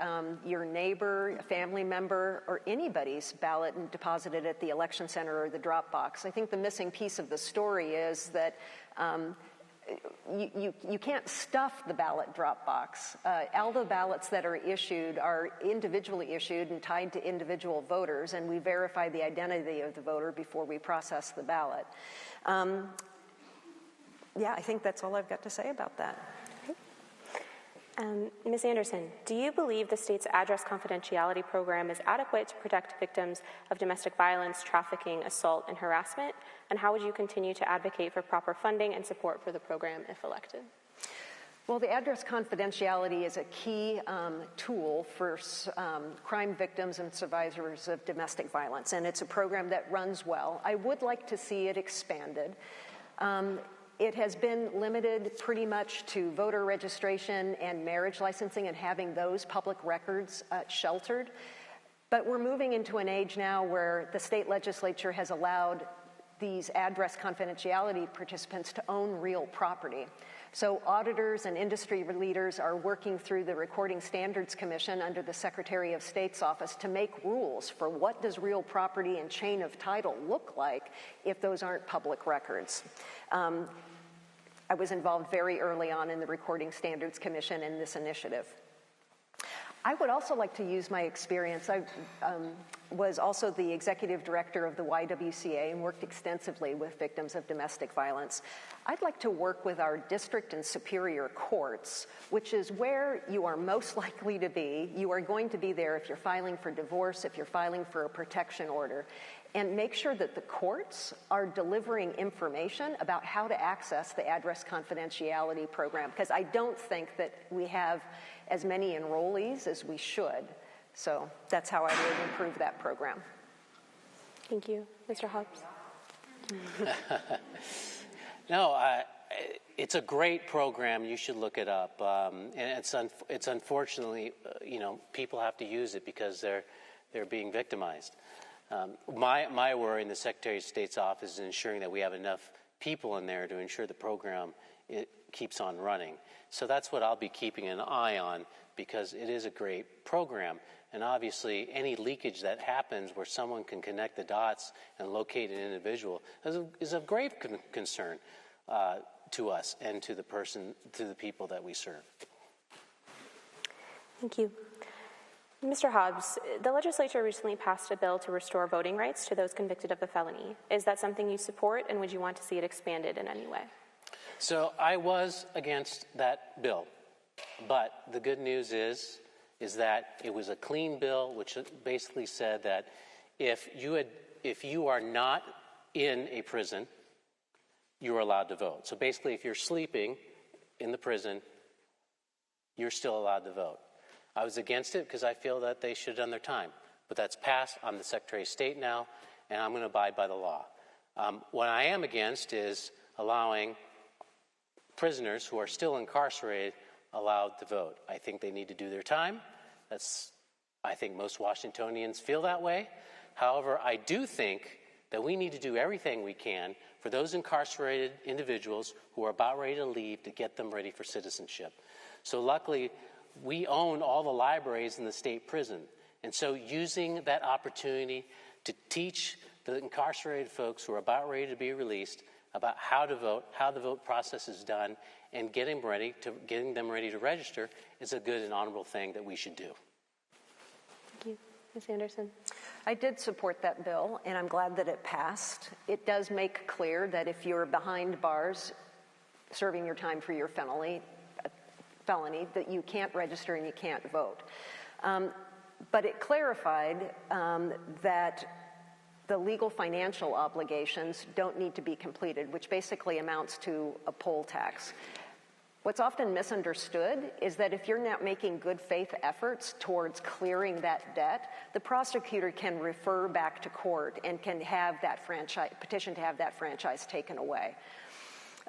Speaker 7: your neighbor, a family member, or anybody's ballot and deposit it at the election center or the drop box. I think the missing piece of the story is that you can't stuff the ballot drop box. All the ballots that are issued are individually issued and tied to individual voters, and we verify the identity of the voter before we process the ballot. Yeah, I think that's all I've got to say about that.
Speaker 5: Okay. Ms. Anderson, do you believe the state's address confidentiality program is adequate to protect victims of domestic violence, trafficking, assault, and harassment? And how would you continue to advocate for proper funding and support for the program if elected?
Speaker 7: Well, the address confidentiality is a key tool for crime victims and survivors of domestic violence, and it's a program that runs well. I would like to see it expanded. It has been limited pretty much to voter registration and marriage licensing and having those public records sheltered. But we're moving into an age now where the state legislature has allowed these address confidentiality participants to own real property. So auditors and industry leaders are working through the Recording Standards Commission under the Secretary of State's office to make rules for what does real property and chain of title look like if those aren't public records. I was involved very early on in the Recording Standards Commission in this initiative. I would also like to use my experience. I was also the executive director of the YWCA and worked extensively with victims of domestic violence. I'd like to work with our district and superior courts, which is where you are most likely to be. You are going to be there if you're filing for divorce, if you're filing for a protection order, and make sure that the courts are delivering information about how to access the address confidentiality program, because I don't think that we have as many enrollees as we should. So that's how I would improve that program.
Speaker 5: Thank you. Mr. Hobbs.
Speaker 6: No, it's a great program. You should look it up. And it's unfortunately, people have to use it because they're being victimized. My worry in the Secretary of State's office is ensuring that we have enough people in there to ensure the program keeps on running. So that's what I'll be keeping an eye on, because it is a great program. And obviously, any leakage that happens where someone can connect the dots and locate an individual is of grave concern to us and to the people that we serve.
Speaker 5: Thank you. Mr. Hobbs, the legislature recently passed a bill to restore voting rights to those convicted of a felony. Is that something you support, and would you want to see it expanded in any way?
Speaker 6: So I was against that bill, but the good news is that it was a clean bill, which basically said that if you are not in a prison, you are allowed to vote. So basically, if you're sleeping in the prison, you're still allowed to vote. I was against it because I feel that they should have done their time. But that's passed. I'm the Secretary of State now, and I'm going to abide by the law. What I am against is allowing prisoners who are still incarcerated allowed to vote. I think they need to do their time. I think most Washingtonians feel that way. However, I do think that we need to do everything we can for those incarcerated individuals who are about ready to leave to get them ready for citizenship. So luckily, we own all the libraries in the state prison. And so using that opportunity to teach the incarcerated folks who are about ready to be released about how to vote, how the vote process is done, and getting them ready to register is a good and honorable thing that we should do.
Speaker 5: Thank you. Ms. Anderson.
Speaker 7: I did support that bill, and I'm glad that it passed. It does make clear that if you're behind bars serving your time for your felony, that you can't register and you can't vote. But it clarified that the legal financial obligations don't need to be completed, which basically amounts to a poll tax. What's often misunderstood is that if you're not making good faith efforts towards clearing that debt, the prosecutor can refer back to court and can have that petition to have that franchise taken away.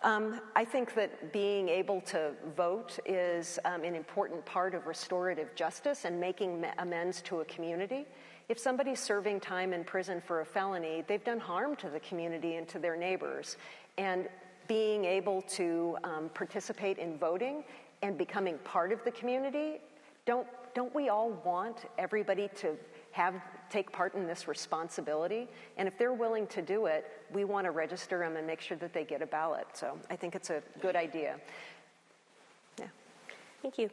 Speaker 7: I think that being able to vote is an important part of restorative justice and making amends to a community. If somebody's serving time in prison for a felony, they've done harm to the community and to their neighbors. And being able to participate in voting and becoming part of the community, don't we all want everybody to take part in this responsibility? And if they're willing to do it, we want to register them and make sure that they get a ballot. So I think it's a good idea. Yeah.
Speaker 5: Thank you.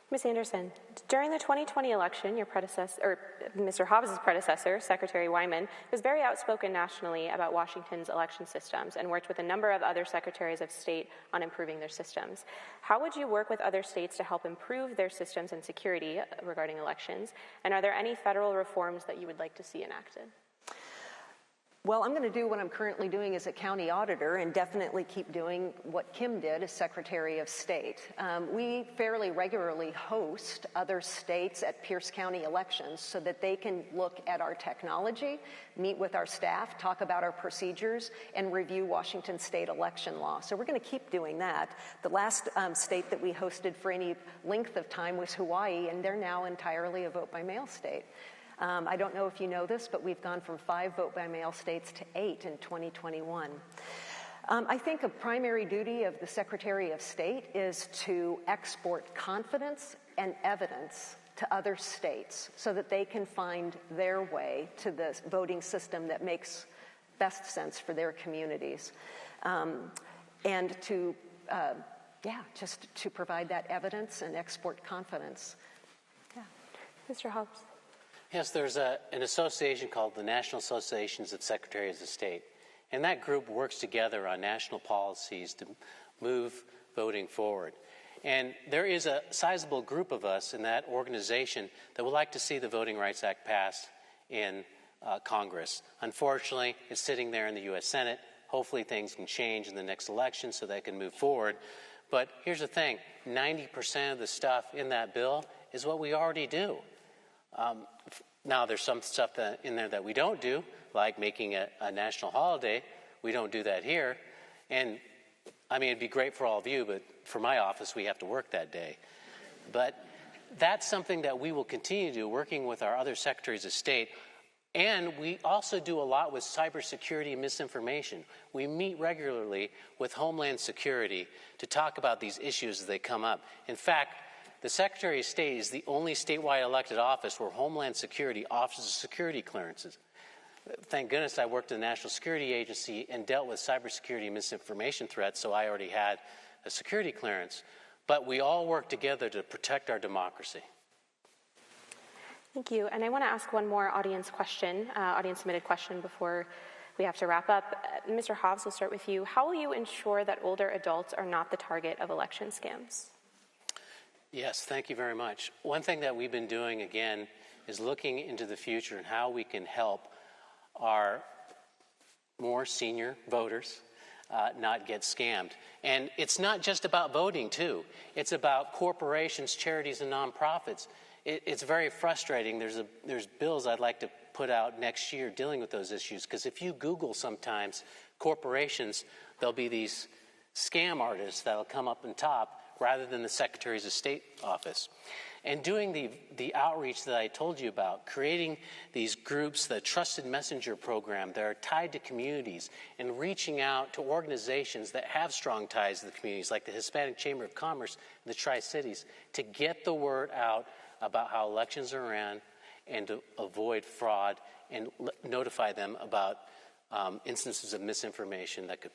Speaker 5: Ms. Anderson, during the 2020 election, your predecessor, or Mr. Hobbs' predecessor, Secretary Wyman, was very outspoken nationally about Washington's election systems and worked with a number of other secretaries of state on improving their systems. How would you work with other states to help improve their systems and security regarding elections? And are there any federal reforms that you would like to see enacted?
Speaker 7: Well, I'm going to do what I'm currently doing as a county auditor and definitely keep doing what Kim did as Secretary of State. We fairly regularly host other states at Pierce County elections so that they can look at our technology, meet with our staff, talk about our procedures, and review Washington state election law. So we're going to keep doing that. The last state that we hosted for any length of time was Hawaii, and they're now entirely a vote-by-mail state. I don't know if you know this, but we've gone from 5 vote-by-mail states to 8 in 2021. I think a primary duty of the Secretary of State is to export confidence and evidence to other states so that they can find their way to the voting system that makes best sense for their communities. And to, just to provide that evidence and export confidence. Yeah.
Speaker 5: Mr. Hobbs.
Speaker 6: Yes, there's an association called the National Associations of Secretaries of State, and that group works together on national policies to move voting forward. And there is a sizable group of us in that organization that would like to see the Voting Rights Act passed in Congress. Unfortunately, it's sitting there in the U.S. Senate. Hopefully things can change in the next election so they can move forward. But here's the thing, 90% of the stuff in that bill is what we already do. Now, there's some stuff in there that we don't do, like making a national holiday. We don't do that here. And, I mean, it'd be great for all of you, but for my office, we have to work that day. But that's something that we will continue to do, working with our other secretaries of state. And we also do a lot with cybersecurity and misinformation. We meet regularly with Homeland Security to talk about these issues as they come up. In fact, the Secretary of State is the only statewide elected office where Homeland Security offers security clearances. Thank goodness I worked in the National Security Agency and dealt with cybersecurity and misinformation threats, so I already had a security clearance. But we all work together to protect our democracy.
Speaker 5: Thank you. And I want to ask one more audience-submitted question before we have to wrap up. Mr. Hobbs, we'll start with you. How will you ensure that older adults are not the target of election scams?
Speaker 6: Yes, thank you very much. One thing that we've been doing, again, is looking into the future and how we can help our more senior voters not get scammed. And it's not just about voting, too. It's about corporations, charities, and nonprofits. It's very frustrating. There's bills I'd like to put out next year dealing with those issues, because if you Google sometimes corporations, there'll be these scam artists that'll come up on top rather than the Secretaries of State office. And doing the outreach that I told you about, creating these groups, the Trusted Messenger program that are tied to communities, and reaching out to organizations that have strong ties to the communities, like the Hispanic Chamber of Commerce and the Tri-Cities, to get the word out about how elections are ran and to avoid fraud and notify them about instances of misinformation that could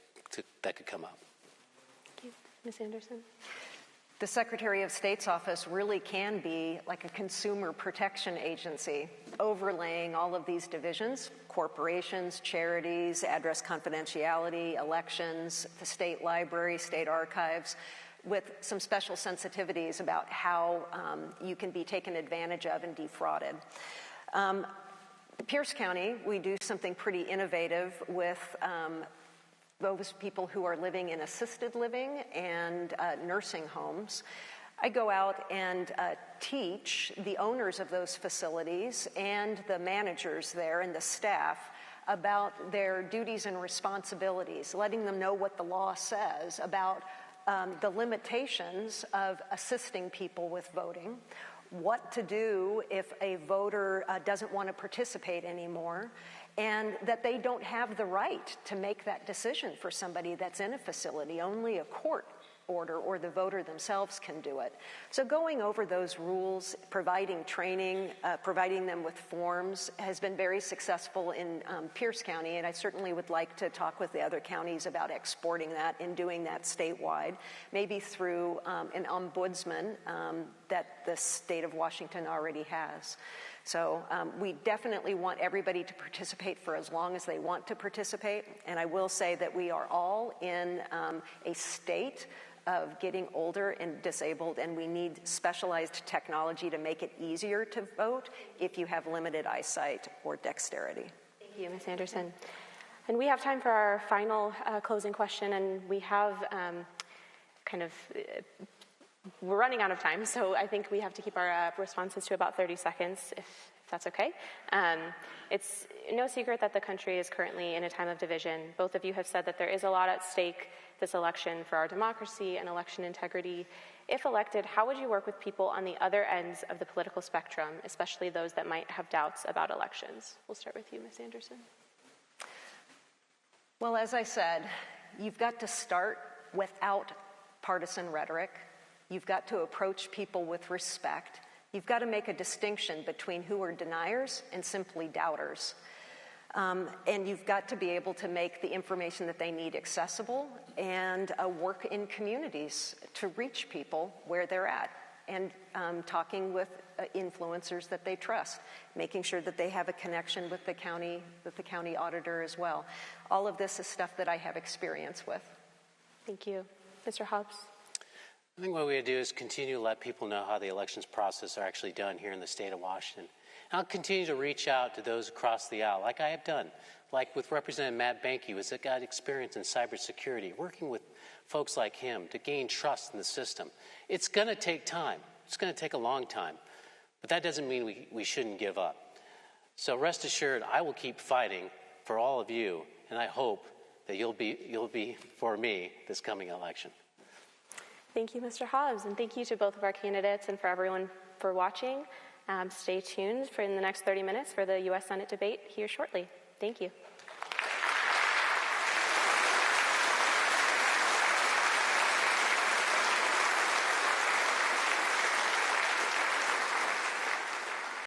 Speaker 6: that could come up.
Speaker 5: Thank you. Ms. Anderson?
Speaker 7: The Secretary of State's office really can be like a consumer protection agency, overlaying all of these divisions: corporations, charities, address confidentiality, elections, the state library, state archives, with some special sensitivities about how you can be taken advantage of and defrauded. Pierce County, we do something pretty innovative with those people who are living in assisted living and nursing homes. I go out and teach the owners of those facilities and the managers there and the staff about their duties and responsibilities, letting them know what the law says about the limitations of assisting people with voting, what to do if a voter doesn't want to participate anymore, and that they don't have the right to make that decision for somebody that's in a facility. Only a court order or the voter themselves can do it. So going over those rules, providing training, providing them with forms has been very successful in Pierce County, and I certainly would like to talk with the other counties about exporting that and doing that statewide, maybe through an ombudsman that the state of Washington already has. So we definitely want everybody to participate for as long as they want to participate. And I will say that we are all in a state of getting older and disabled, and we need specialized technology to make it easier to vote if you have limited eyesight or dexterity.
Speaker 5: Thank you, Ms. Anderson. And we have time for our final closing question, and we have we're running out of time, so I think we have to keep our responses to about 30 seconds, if that's okay. It's no secret that the country is currently in a time of division. Both of you have said that there is a lot at stake this election for our democracy and election integrity. If elected, how would you work with people on the other ends of the political spectrum, especially those that might have doubts about elections? We'll start with you, Ms. Anderson.
Speaker 7: Well, as I said, you've got to start without partisan rhetoric. You've got to approach people with respect. You've got to make a distinction between who are deniers and simply doubters. And you've got to be able to make the information that they need accessible and work in communities to reach people where they're at, and talking with influencers that they trust, making sure that they have a connection with the county auditor as well. All of this is stuff that I have experience with.
Speaker 5: Thank you. Mr. Hobbs?
Speaker 6: I think what we do is continue to let people know how the elections process are actually done here in the state of Washington. And I'll continue to reach out to those across the aisle, like I have done, like with Representative Matt Banky, who's got experience in cybersecurity, working with folks like him to gain trust in the system. It's going to take time. It's going to take a long time. But that doesn't mean we shouldn't give up. So rest assured, I will keep fighting for all of you, and I hope that you'll be for me this coming election.
Speaker 5: Thank you, Mr. Hobbs, and thank you to both of our candidates and for everyone for watching. Stay tuned for in the next 30 minutes for the U.S. Senate debate here shortly. Thank you.